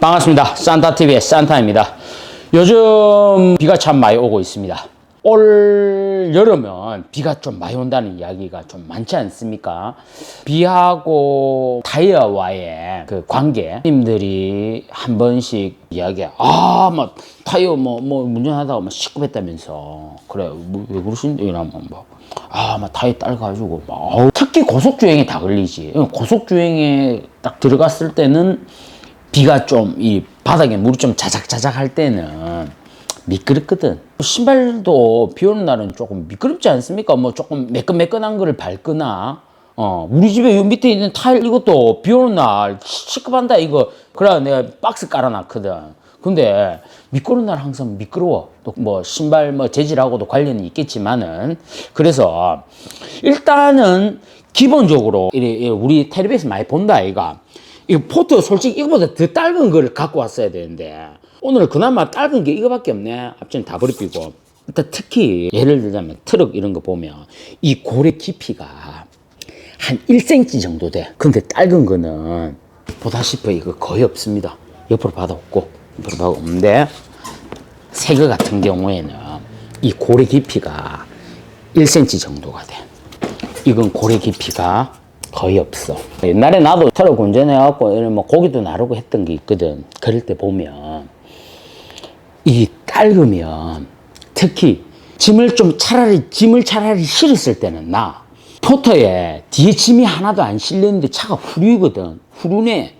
반갑습니다. 산타TV의 산타입니다. 요즘 비가 참 많이 오고 있습니다. 올 여름은 비가 좀 많이 온다는 이야기가 좀 많지 않습니까? 비하고 타이어와의 그 관계, 님들이 한 번씩 이야기해. 막 타이어 운전하다가 막 시급했다면서. 그래, 왜 그러신데? 이러면 막 타이어 딸가지고 특히 고속주행에 다 걸리지. 고속주행에 딱 들어갔을 때는 비가 좀 이 바닥에 물이 좀 자작자작 할 때는 미끄럽거든. 신발도 비 오는 날은 조금 미끄럽지 않습니까? 조금 매끈매끈한 거를 밟거나, 우리 집에 요 밑에 있는 타일 이것도 비 오는 날 시급한다 이거. 그래 내가 박스 깔아놨거든. 근데 미끄러운 날 항상 미끄러워. 또 신발 재질하고도 관련이 있겠지만은. 그래서 일단은 기본적으로 우리 텔레비에서 많이 본다 아이가. 이 포트 솔직히 이거보다 더 짧은 거를 갖고 왔어야 되는데 오늘 그나마 짧은 게 이거밖에 없네. 앞전 다 버리고. 일단 특히 예를 들자면 트럭 이런 거 보면 이 고래 깊이가 한 1cm 정도 돼. 근데 짧은 거는 보다시피 이거 거의 없습니다. 옆으로 봐도 없고 옆으로 봐도 없는데 새거 같은 경우에는 이 고래 깊이가 1cm 정도가 돼. 이건 고래 깊이가 거의 없어. 옛날에 나도 트럭 운전해갖고 이런 고기도 나르고 했던 게 있거든. 그럴 때 보면 이 짧으면 특히 짐을 차라리 실었을 때는 포터에 뒤에 짐이 하나도 안 실렸는데 차가 후륜이거든. 후륜에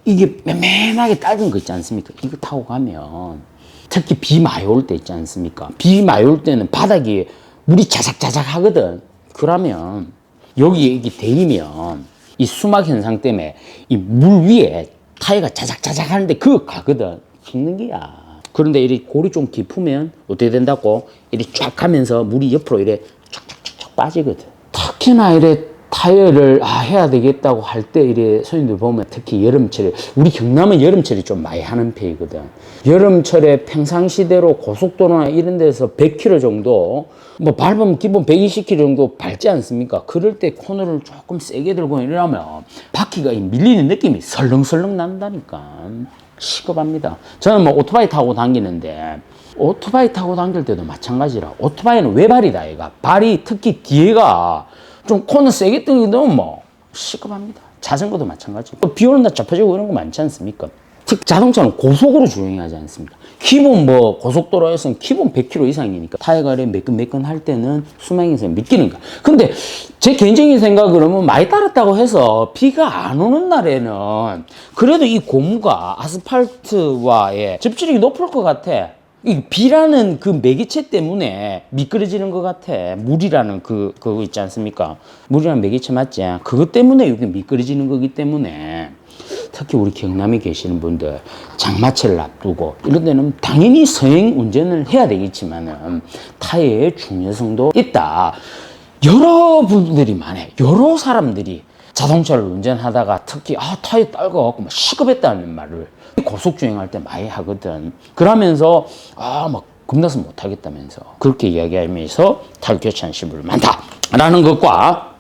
이게 맨맨하게 짧은 거 있지 않습니까? 이거 타고 가면 특히 비 많이 올 때 있지 않습니까? 비 많이 올 때는 바닥이 물이 자작자작 하거든. 그러면 여기에 이게 데이면 이 수막 현상 때문에 이 물 위에 타이어가 자작자작 하는데 그거 가거든. 죽는 게야. 그런데 이 골이 좀 깊으면 어떻게 된다고? 이렇게 쫙 하면서 물이 옆으로 이래 쫙쫙쫙 빠지거든. 특히나 이래 타이어를 해야 되겠다고 할 때 이래 손님들 보면 특히 여름철에 우리 경남은 여름철에 좀 많이 하는 편이거든. 여름철에 평상시대로 고속도로나 이런 데서 100km 정도 밟으면 기본 120km 정도 밟지 않습니까? 그럴 때 코너를 조금 세게 들고 이러면 바퀴가 밀리는 느낌이 설렁설렁 난다니까. 시급합니다. 저는 오토바이 타고 다니는데 오토바이 타고 다닐 때도 마찬가지라. 오토바이는 외발이다 얘가. 발이 특히 뒤에가 좀 코너 세게 뜨기도 시급합니다. 자전거도 마찬가지고. 비 오는 날 접혀지고 이런 거 많지 않습니까? 특히 자동차는 고속으로 주행하지 않습니까? 기본 고속도로에서는 기본 100km 이상이니까 타이어가 매끈매끈 할 때는 수명에서 미끼는 거야. 근데 제 개인적인 생각으로는 많이 따랐다고 해서 비가 안 오는 날에는 그래도 이 고무가 아스팔트와의 접지력이 높을 것 같아. 이 비라는 그 매개체 때문에 미끄러지는 것 같아. 물이라는 그거 있지 않습니까? 물이라는 매개체 맞지? 그것 때문에 여기 미끄러지는 거기 때문에 특히 우리 경남에 계시는 분들 장마철을 앞두고 이런 데는 당연히 서행 운전을 해야 되겠지만은 타이어의 중요성도 있다. 여러분들이 많아요. 여러 사람들이 자동차를 운전하다가 특히 타이어 딸거갖고 시급했다는 말을 고속주행할 때 많이 하거든. 그러면서 겁나서 못하겠다면서 그렇게 이야기하면서 타이어 교체한 신부를 많다라는 것과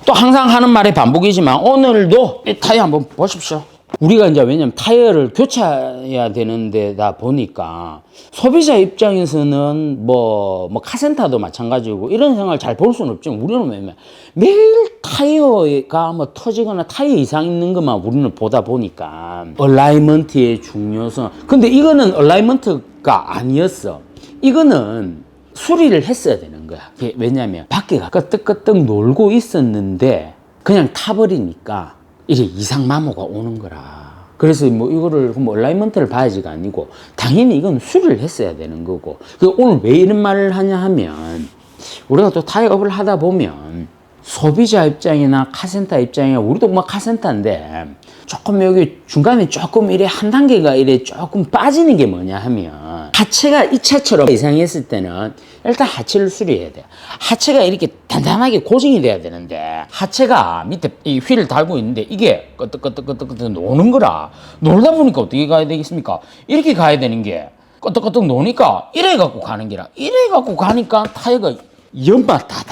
또 항상 하는 말의 반복이지만 오늘도 이 타이어 한번 보십시오. 우리가 이제 왜냐면 타이어를 교체해야 되는 데다 보니까 소비자 입장에서는 카센터도 마찬가지고 이런 생각을 잘 볼 수는 없지만 우리는 왜냐면 매일 타이어가 터지거나 타이어 이상 있는 것만 우리는 보다 보니까 얼라이먼트의 중요성. 근데 이거는 얼라이먼트가 아니었어. 이거는 수리를 했어야 되는 거야. 왜냐면 바퀴가 끄떡끄떡 놀고 있었는데 그냥 타버리니까 이제 이상 마모가 오는 거라. 그래서 이거를 얼라이먼트를 봐야지가 아니고 당연히 이건 수리를 했어야 되는 거고. 오늘 왜 이런 말을 하냐 하면 우리가 또 타이어업을 하다 보면 소비자 입장이나 카센터 입장이나 우리도 카센터인데 조금 여기 중간에 조금 한 단계가 조금 빠지는 게 뭐냐 하면 하체가 이 차처럼 이상했을 때는 일단 하체를 수리해야 돼. 하체가 이렇게 단단하게 고정이 돼야 되는데 하체가 밑에 이 휠을 달고 있는데 이게 끄떡끄떡끄떡 노는 거라. 놀다 보니까 어떻게 가야 되겠습니까? 이렇게 가야 되는 게 끄떡끄떡 노니까 이래 갖고 가는 게라. 이래 갖고 가니까 타이어가 연마 다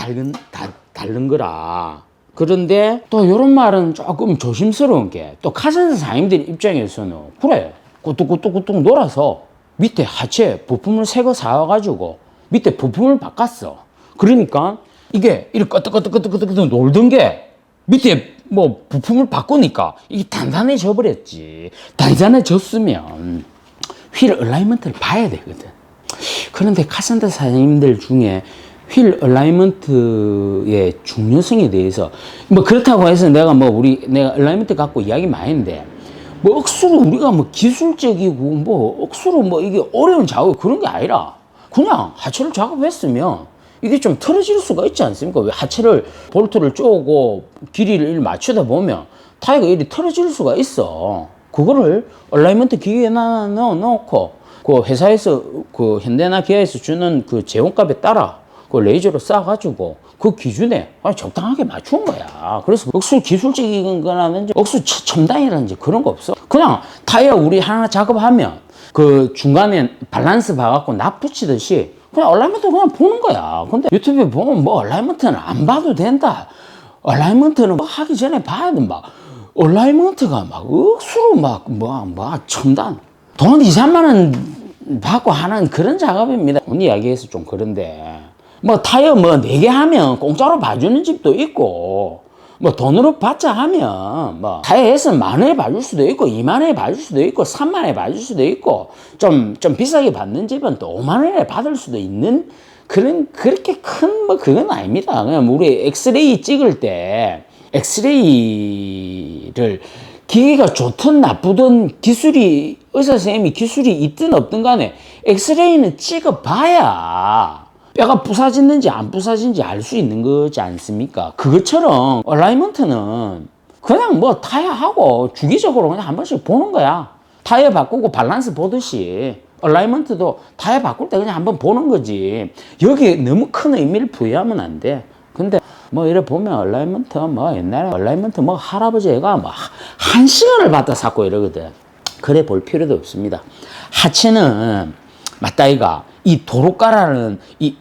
다른 거라. 그런데 또 이런 말은 조금 조심스러운 게 또 카센터 사장님들 입장에서는 그래 꾸뚝꾸뚝꾸뚝 놀아서 밑에 하체 부품을 새 거 사와가지고 밑에 부품을 바꿨어. 그러니까 이게 이렇게 끄덕끄덕끄덕끄덕 놀던 게 밑에 뭐 부품을 바꾸니까 이게 단단해져 버렸지. 단단해졌으면 휠 얼라이먼트를 봐야 되거든. 그런데 카센터 사장님들 중에 휠 얼라이먼트의 중요성에 대해서 뭐 그렇다고 해서 내가 얼라이먼트 갖고 이야기 많이 했는데 뭐 억수로 우리가 뭐 기술적이고 뭐 억수로 뭐 이게 어려운 작업 그런 게 아니라 그냥 하체를 작업했으면 이게 좀 틀어질 수가 있지 않습니까? 왜 하체를 볼트를 쪼고 길이를 맞추다 보면 타이어가 이리 틀어질 수가 있어. 그거를 얼라이먼트 기계에 넣어놓고 그 회사에서 그 현대나 기아에서 주는 그 제공값에 따라 그 레이저로 쏴가지고 그 기준에 적당하게 맞춘 거야. 그래서 억수 기술적인 거라든지 억수 첨단이라든지 그런 거 없어. 그냥 타이어 우리 하나 작업하면 그 중간에 밸런스 봐갖고 납 붙이듯이 그냥 얼라이먼트 그냥 보는 거야. 근데 유튜브에 보면 뭐 얼라이먼트는 안 봐도 된다. 얼라이먼트는 뭐 하기 전에 봐야 된다. 얼라이먼트가 막 억수로 막 첨단. 돈 2, 3만 원 받고 하는 그런 작업입니다. 오늘 이야기해서 좀 그런데 뭐 타이어 뭐 4개 하면 공짜로 봐주는 집도 있고 뭐 돈으로 받자 하면 뭐 타이어에서 10,000원에 봐줄 수도 있고 20,000원에 봐줄 수도 있고 30,000원에 봐줄 수도 있고 좀 비싸게 받는 집은 또 50,000원에 받을 수도 있는 그렇게 큰 뭐 그건 아닙니다. 그냥 우리 엑스레이 찍을 때 엑스레이를 기계가 좋든 나쁘든 기술이 의사 선생님이 기술이 있든 없든 간에 엑스레이는 찍어봐야 뼈가 부사졌는지 안 부사진지 알 수 있는 거지 않습니까? 그것처럼 얼라이먼트는 그냥 뭐 타이어하고 주기적으로 그냥 한 번씩 보는 거야. 타이어 바꾸고 밸런스 보듯이 얼라이먼트도 타이어 바꿀 때 그냥 한번 보는 거지. 여기에 너무 큰 의미를 부여하면 안 돼. 근데 뭐 이래 보면 얼라이먼트 뭐 옛날에 얼라이먼트 뭐 할아버지가 뭐 1시간을 받다 샀고 이러거든. 그래 볼 필요도 없습니다. 하체는 맞다이가 이 도로가라는 이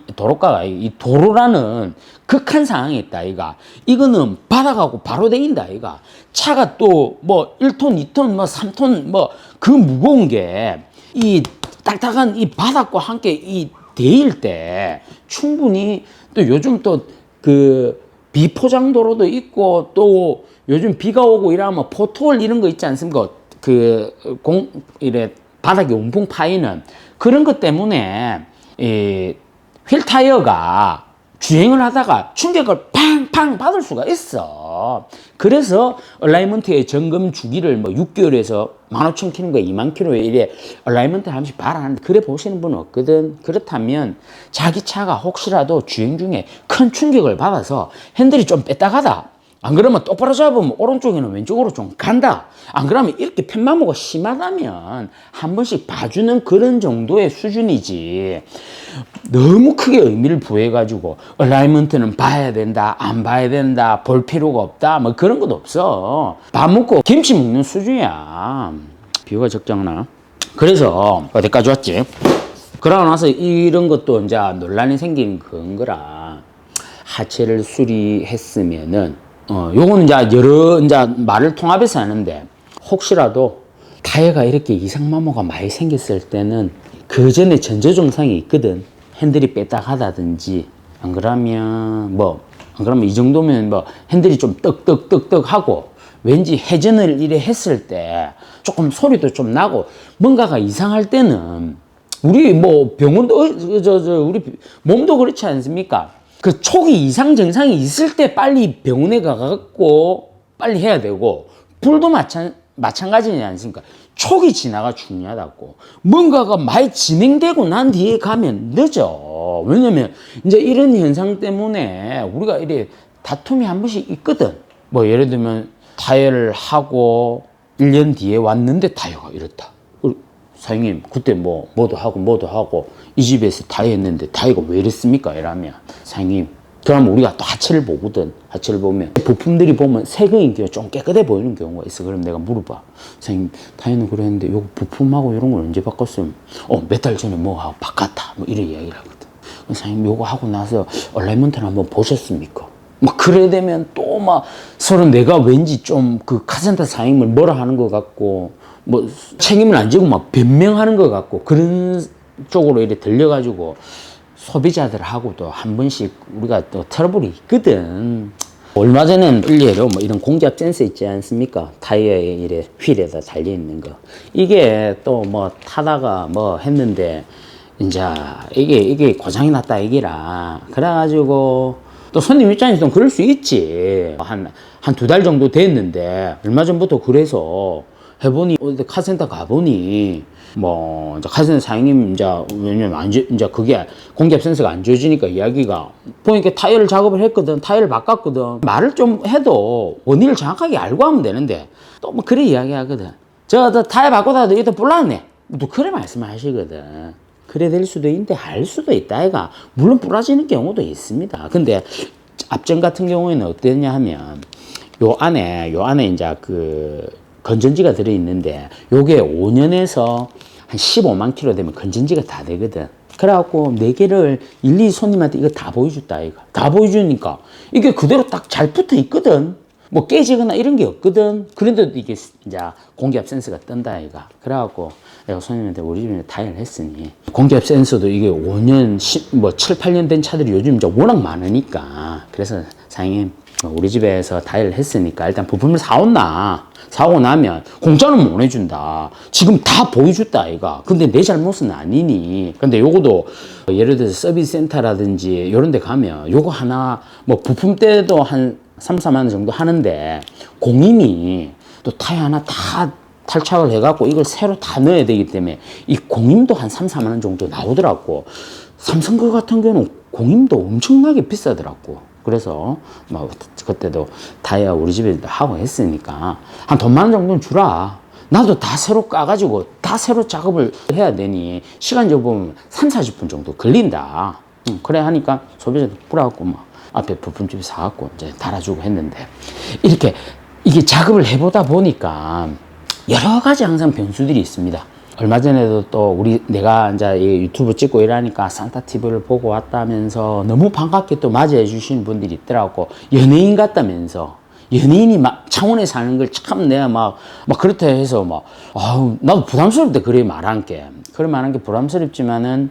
도로라는 극한 상황이 있다 아이가. 이거는 받아가고 바로 데인다 아이가. 차가 또 뭐 1톤 2톤 뭐 3톤 뭐 그 무거운 게 이 딱딱한 이 바닥과 함께 이 데일 때 충분히 또 요즘 또 그 비포장도로도 있고 또 요즘 비가 오고 이러면 포토홀 이런 거 있지 않습니까? 이래 바닥에 움푹 파이는 그런 것 때문에 휠 타이어가 주행을 하다가 충격을 팡팡 받을 수가 있어. 그래서 얼라이먼트의 점검 주기를 뭐 6개월에서 15,000km인가 20,000km에 이래 얼라이먼트 한 번씩 바라는데 그래 보시는 분은 없거든. 그렇다면 자기 차가 혹시라도 주행 중에 큰 충격을 받아서 핸들이 좀 뺐다가다. 안 그러면 똑바로 잡으면 오른쪽에는 왼쪽으로 좀 간다. 안 그러면 이렇게 편마모가 심하다면 한 번씩 봐주는 그런 정도의 수준이지. 너무 크게 의미를 부여해가지고 얼라이먼트는 봐야 된다, 안 봐야 된다, 볼 필요가 없다, 뭐 그런 것도 없어. 밥 먹고 김치 먹는 수준이야. 비유가 적정하나? 그래서 어디까지 왔지? 그러고 나서 이런 것도 이제 논란이 생긴 거라. 하체를 수리했으면은 요거는 이제 이제 말을 통합해서 하는데 혹시라도 타이어가 이렇게 이상마모가 많이 생겼을 때는 그 전에 전조 증상이 있거든. 핸들이 뺐다가다든지 안 그러면 이 정도면 뭐 핸들이 좀 떡떡떡떡 하고 왠지 회전을 이래 했을 때 조금 소리도 좀 나고 뭔가가 이상할 때는 우리 뭐 병원도 우리 몸도 그렇지 않습니까? 그 초기 이상 증상이 있을 때 빨리 병원에 가갖고 빨리 해야 되고 불도 마찬가지지 않습니까? 초기 진화가 중요하다고. 뭔가가 많이 진행되고 난 뒤에 가면 늦어. 왜냐면 이제 이런 현상 때문에 우리가 이래 다툼이 한 번씩 있거든. 뭐 예를 들면 타이어를 하고 1년 뒤에 왔는데 타이어가 이렇다. 사장님 그때 뭐도 하고 이 집에서 타이어 했는데 타이어가 왜 이랬습니까? 이러면 사장님 그러면 우리가 또 하체를 보거든. 하체를 보면 부품들이 보면 새거인 경우 좀 깨끗해 보이는 경우가 있어. 그럼 내가 물어봐. 사장님 타이어는 그랬는데 요거 부품하고 이런 걸 언제 바꿨으면 몇 달 전에 뭐 하고 바꿨다 뭐 이런 이야기를 하거든. 사장님 요거 하고 나서 얼라이먼트를 한번 보셨습니까? 막 그래 되면 또 막 서로 내가 왠지 좀 그 카센터 사장님을 뭐라 하는 것 같고 뭐 책임을 안 지고 막 변명하는 것 같고 그런 쪽으로 이렇게 들려가지고 소비자들하고도 한 번씩 우리가 또 트러블이 있거든. 얼마 전엔 일례로 뭐 이런 공기압 센서 있지 않습니까? 타이어에 이래 휠에다 달려 있는 거. 이게 또 뭐 타다가 뭐 했는데 이제 이게 고장이 났다 이기라. 그래가지고 또 손님 입장에서는 그럴 수 있지. 한 두 달 정도 됐는데 얼마 전부터 그래서 해보니 어디 카센터 가보니 뭐 이제 카센터 사장님 이제 왜냐면 이제 그게 공기압 센서가 안 좋아지니까 이야기가 보니까 타이어를 작업을 했거든. 타이어를 바꿨거든. 말을 좀 해도 원인을 정확하게 알고 하면 되는데 또 뭐 그래 이야기하거든. 저 타이어 바꾸다도 이때 불났네. 또 그래 말씀하시거든. 그래 될 수도 있는데 할 수도 있다 아이가. 물론 부러지는 경우도 있습니다. 근데 앞전 같은 경우에는 어땠냐 하면 요 안에 이제 그 건전지가 들어있는데 요게 5년에서 한 15만 킬로 되면 건전지가 다 되거든. 그래갖고 4개를 일일이 손님한테 이거 다 보여줬다 이거. 다 보여주니까 이게 그대로 딱 잘 붙어 있거든. 뭐 깨지거나 이런 게 없거든. 그런데도 이게 이제 공기압 센서가 뜬다 이가. 그래갖고 내가 손님한테 우리 집에 타이어를 했으니 공기압 센서도 이게 5년, 7, 8년 된 차들이 요즘 이제 워낙 많으니까 그래서 사장님 우리 집에서 타이어를 했으니까 일단 부품을 사오고 나면 공짜는 못 해준다. 지금 다 보여줬다 아이가. 근데 내 잘못은 아니니. 근데 요거도 예를 들어서 서비스 센터라든지 이런 데 가면 요거 하나 뭐 부품대도 한 3, 4만 원 정도 하는데 공임이 또 타이어 하나 다 탈착을 해갖고 이걸 새로 다 넣어야 되기 때문에 이 공임도 한 3, 4만 원 정도 나오더라고. 삼성 거 같은 경우는 공임도 엄청나게 비싸더라고. 그래서 뭐 그때도 타이어 우리 집에 하고 했으니까 한 돈 만 원 정도는 주라. 나도 다 새로 까가지고 다 새로 작업을 해야 되니 시간적으로 보면 3, 40분 정도 걸린다. 그래 하니까 소비자도 뿌려갖고 막 앞에 부품집에 사갖고 이제 달아주고 했는데 이렇게 이게 작업을 해보다 보니까 여러 가지 항상 변수들이 있습니다. 얼마 전에도 또 내가 이제 유튜브 찍고 이러니까 산타 TV를 보고 왔다면서 너무 반갑게 또 맞이해 주시는 분들이 있더라고. 연예인 같다면서. 연예인이 막 창원에 사는 걸 참 내가 막 그렇다 해서 나도 부담스럽다 그래 말한 게. 그래 말한 게 부담스럽지만은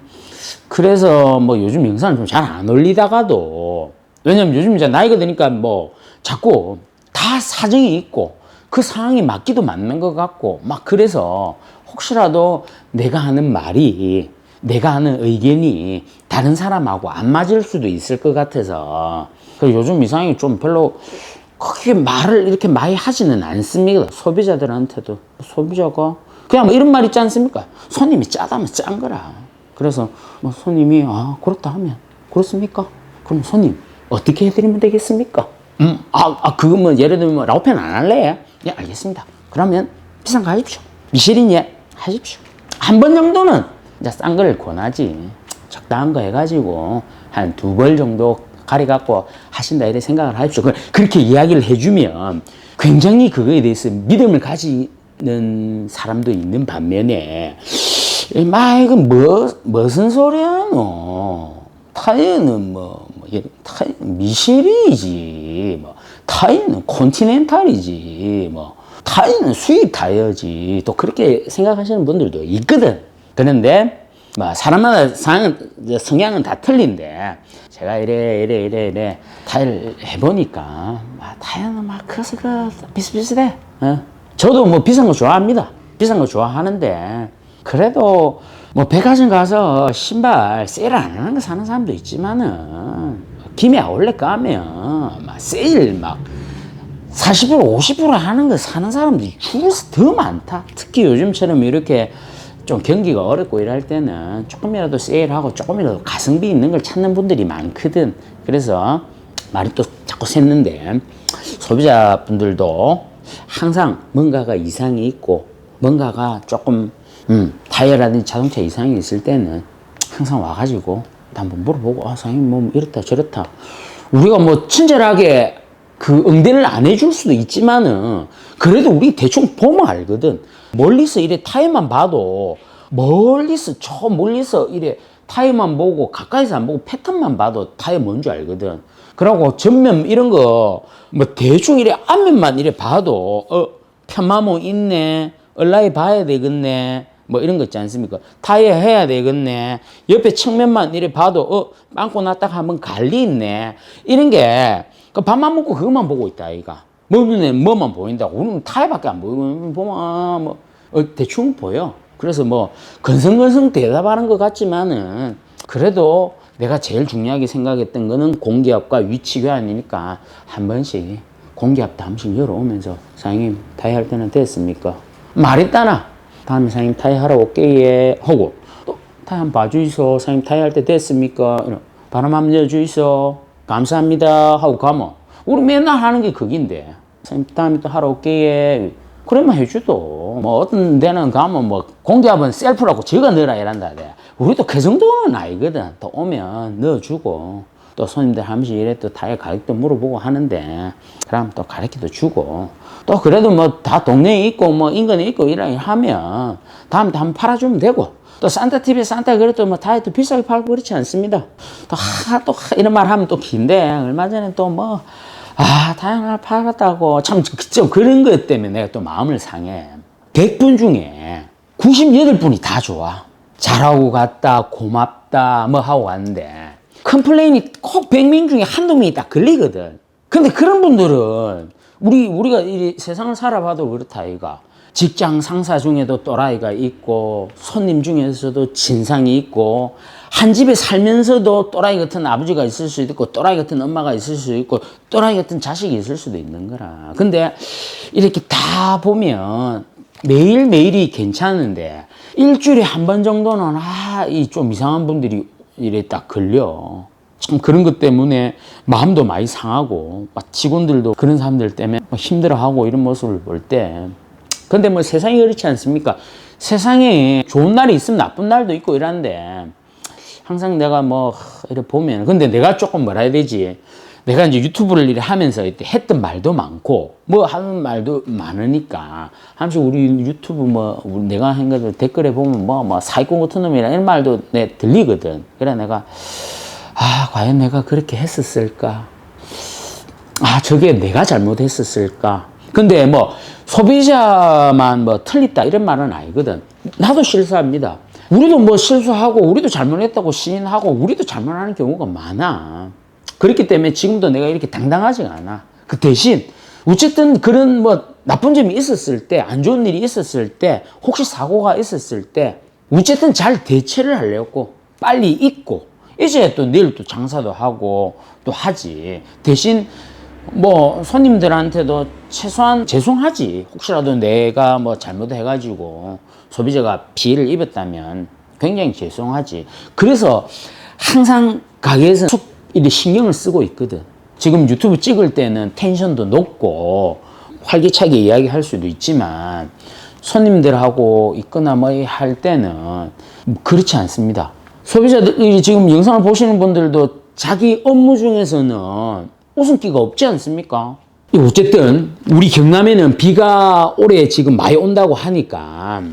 그래서 뭐 요즘 영상을 좀 잘 안 올리다가도 왜냐면 요즘 이제 나이가 드니까 뭐 자꾸 다 사정이 있고 그 상황이 맞기도 맞는 것 같고 막 그래서 혹시라도 내가 하는 말이 내가 하는 의견이 다른 사람하고 안 맞을 수도 있을 것 같아서 요즘 이상이 좀 별로 크게 말을 이렇게 많이 하지는 않습니다. 소비자들한테도 소비자가 그냥 뭐 이런 말 있지 않습니까? 손님이 짜다면 짠 거라. 그래서 뭐 손님이 그렇다 하면 그렇습니까? 그럼 손님 어떻게 해드리면 되겠습니까? 그거 뭐 예를 들면 라오펜 안 할래? 예, 알겠습니다. 그러면 비싼 거 하십시오. 미쉐린 예, 하십시오. 한 번 정도는 이제 싼 거를 권하지. 적당한 거 해가지고 한 2벌 정도 가려갖고 하신다 이렇게 생각을 하십시오. 그렇게 이야기를 해주면 굉장히 그거에 대해서 믿음을 가지는 사람도 있는 반면에 이거 무슨 소리야 너. 타이어는 타이어 미쉐린이지 타이어는 컨티넨탈이지 타이어는 수입 타이어지 또 그렇게 생각하시는 분들도 있거든. 그런데 사람마다 성향은 다 틀린데 제가 이래 타이어를 해보니까 타이어는 그래서 비슷비슷해. 저도 뭐 비싼 거 좋아합니다. 비싼 거 좋아하는데 그래도 백화점 가서 신발 세일 안 하는 거 사는 사람도 있지만은 김에 아울렛 가면 세일 40% 50% 하는 거 사는 사람들이 줄에서 더 많다. 특히 요즘처럼 이렇게 좀 경기가 어렵고 이럴 때는 조금이라도 세일하고 조금이라도 가성비 있는 걸 찾는 분들이 많거든. 그래서 말이 또 자꾸 샜는데 소비자분들도 항상 뭔가가 이상이 있고 뭔가가 조금 타이어라든지 자동차 이상이 있을 때는 항상 와가지고 한번 물어보고 사장님 뭐 이렇다 저렇다 우리가 친절하게 그 응대를 안 해줄 수도 있지만은 그래도 우리 대충 보면 알거든. 멀리서 이래 타이어만 봐도 멀리서 이래 타이어만 보고 가까이서 안 보고 패턴만 봐도 타이어 뭔지 알거든. 그러고 전면 이런 거 뭐 대충 이래 앞면만 이래 봐도 편마모 있네, 얼라이 봐야 되겠네, 뭐 이런 거 있지 않습니까? 타이어 해야 되겠네, 옆에 측면만 이래 봐도 빵꾸 났다 한번 갈리 있네, 이런 게 그 밥만 먹고 그것만 보고 있다 아이가. 뭐 눈에 뭐만 보인다고. 우리는 타이어밖에 안 보이고 보면 뭐 대충 보여. 그래서 뭐 건성건성 대답하는 것 같지만은 그래도 내가 제일 중요하게 생각했던 거는 공기압과 위치 교환이니까 한 번씩 공기압도 한 번씩 열어오면서 사장님 타이 할 때는 됐습니까? 말했다나 다음에 사장님 타이 하러 올게요 하고 또 타이 한번 봐주이소. 사장님 타이 할 때 됐습니까? 바람 한번 열주이소. 감사합니다 하고 가면 우리 맨날 하는 게 그긴데 사장님 다음에 또 하러 올게요. 그러면 해주도. 뭐 어떤 데는 가면 뭐 공기압은 셀프라고 제가 넣으라 이란다. 우리도 그 정도는 아니거든. 또 오면 넣어주고 또 손님들 한 번씩 이래 또 타이어 가격도 물어보고 하는데 그럼 또 가르쳐도 주고 또 그래도 뭐 다 동네에 있고 뭐 인근에 있고 이래 하면 다음에 한번 팔아주면 되고 또 산타TV에 산타 그래도 뭐 타이어도 비싸게 팔고 그렇지 않습니다. 또 이런 말 하면 또 긴데 얼마 전에 또 뭐 다양한 팔았다고. 참, 그런 것 때문에 내가 또 마음을 상해. 100분 중에 98분이 다 좋아. 잘하고 갔다, 고맙다, 뭐 하고 갔는데, 컴플레인이 꼭 100명 중에 한두 명이 딱 걸리거든. 근데 그런 분들은, 우리가 이 세상을 살아봐도 그렇다, 이가. 직장 상사 중에도 또라이가 있고, 손님 중에서도 진상이 있고, 한 집에 살면서도 또라이 같은 아버지가 있을 수도 있고, 또라이 같은 엄마가 있을 수도 있고, 또라이 같은 자식이 있을 수도 있는 거라. 근데 이렇게 다 보면 매일매일이 괜찮은데, 일주일에 한 번 정도는, 이 좀 이상한 분들이 이래 딱 걸려. 참 그런 것 때문에 마음도 많이 상하고, 막 직원들도 그런 사람들 때문에 힘들어하고 이런 모습을 볼 때, 근데 뭐 세상이 그렇지 않습니까? 세상에 좋은 날이 있으면 나쁜 날도 있고 이런데, 항상 내가 뭐 이렇게 보면 근데 내가 조금 뭐라 해야 되지, 내가 이제 유튜브를 이렇게 하면서 했던 말도 많고 뭐 하는 말도 많으니까 한 번씩 우리 유튜브 뭐 내가 한 것들 댓글에 보면 뭐 사기꾼 같은 놈이라 이런 말도 내 들리거든. 그래 내가 과연 내가 그렇게 했었을까, 저게 내가 잘못했었을까. 근데 뭐 소비자만 뭐 틀렸다 이런 말은 아니거든. 나도 실수합니다. 우리도 뭐 실수하고 우리도 잘못했다고 시인하고 우리도 잘못하는 경우가 많아. 그렇기 때문에 지금도 내가 이렇게 당당하지가 않아. 그 대신 어쨌든 그런 뭐 나쁜 점이 있었을 때, 안 좋은 일이 있었을 때, 혹시 사고가 있었을 때 어쨌든 잘 대처를 하려고 빨리 잊고 이제 또 내일 또 장사도 하고 또 하지. 대신 뭐 손님들한테도 최소한 죄송하지. 혹시라도 내가 뭐 잘못해가지고 소비자가 피해를 입었다면 굉장히 죄송하지. 그래서 항상 가게에서 신경을 쓰고 있거든. 지금 유튜브 찍을 때는 텐션도 높고 활기차게 이야기할 수도 있지만 손님들하고 있거나 뭐 할 때는 그렇지 않습니다. 소비자들이 지금 영상을 보시는 분들도 자기 업무 중에서는 웃음기가 없지 않습니까? 어쨌든 우리 경남에는 비가 올해 지금 많이 온다고 하니까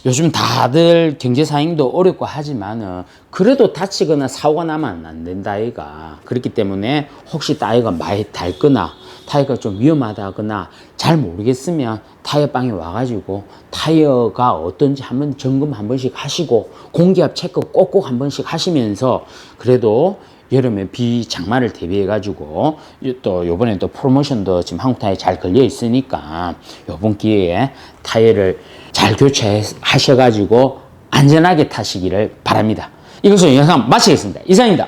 요즘 다들 경제 상황도 어렵고 하지만은 그래도 다치거나 사고가 나면 안 된다 아이가. 그렇기 때문에 혹시 타이어가 많이 닳거나 타이어가 좀 위험하다거나 잘 모르겠으면 타이어방에 와가지고 타이어가 어떤지 한번 점검 한 번씩 하시고 공기압 체크 꼭꼭 한 번씩 하시면서 그래도 여름에 비 장마를 대비해 가지고 또 요번에 또 프로모션도 지금 한국 타이어 잘 걸려 있으니까 요번 기회에 타이어를 잘 교체하셔 가지고 안전하게 타시기를 바랍니다. 이것으로 영상 마치겠습니다. 이상입니다.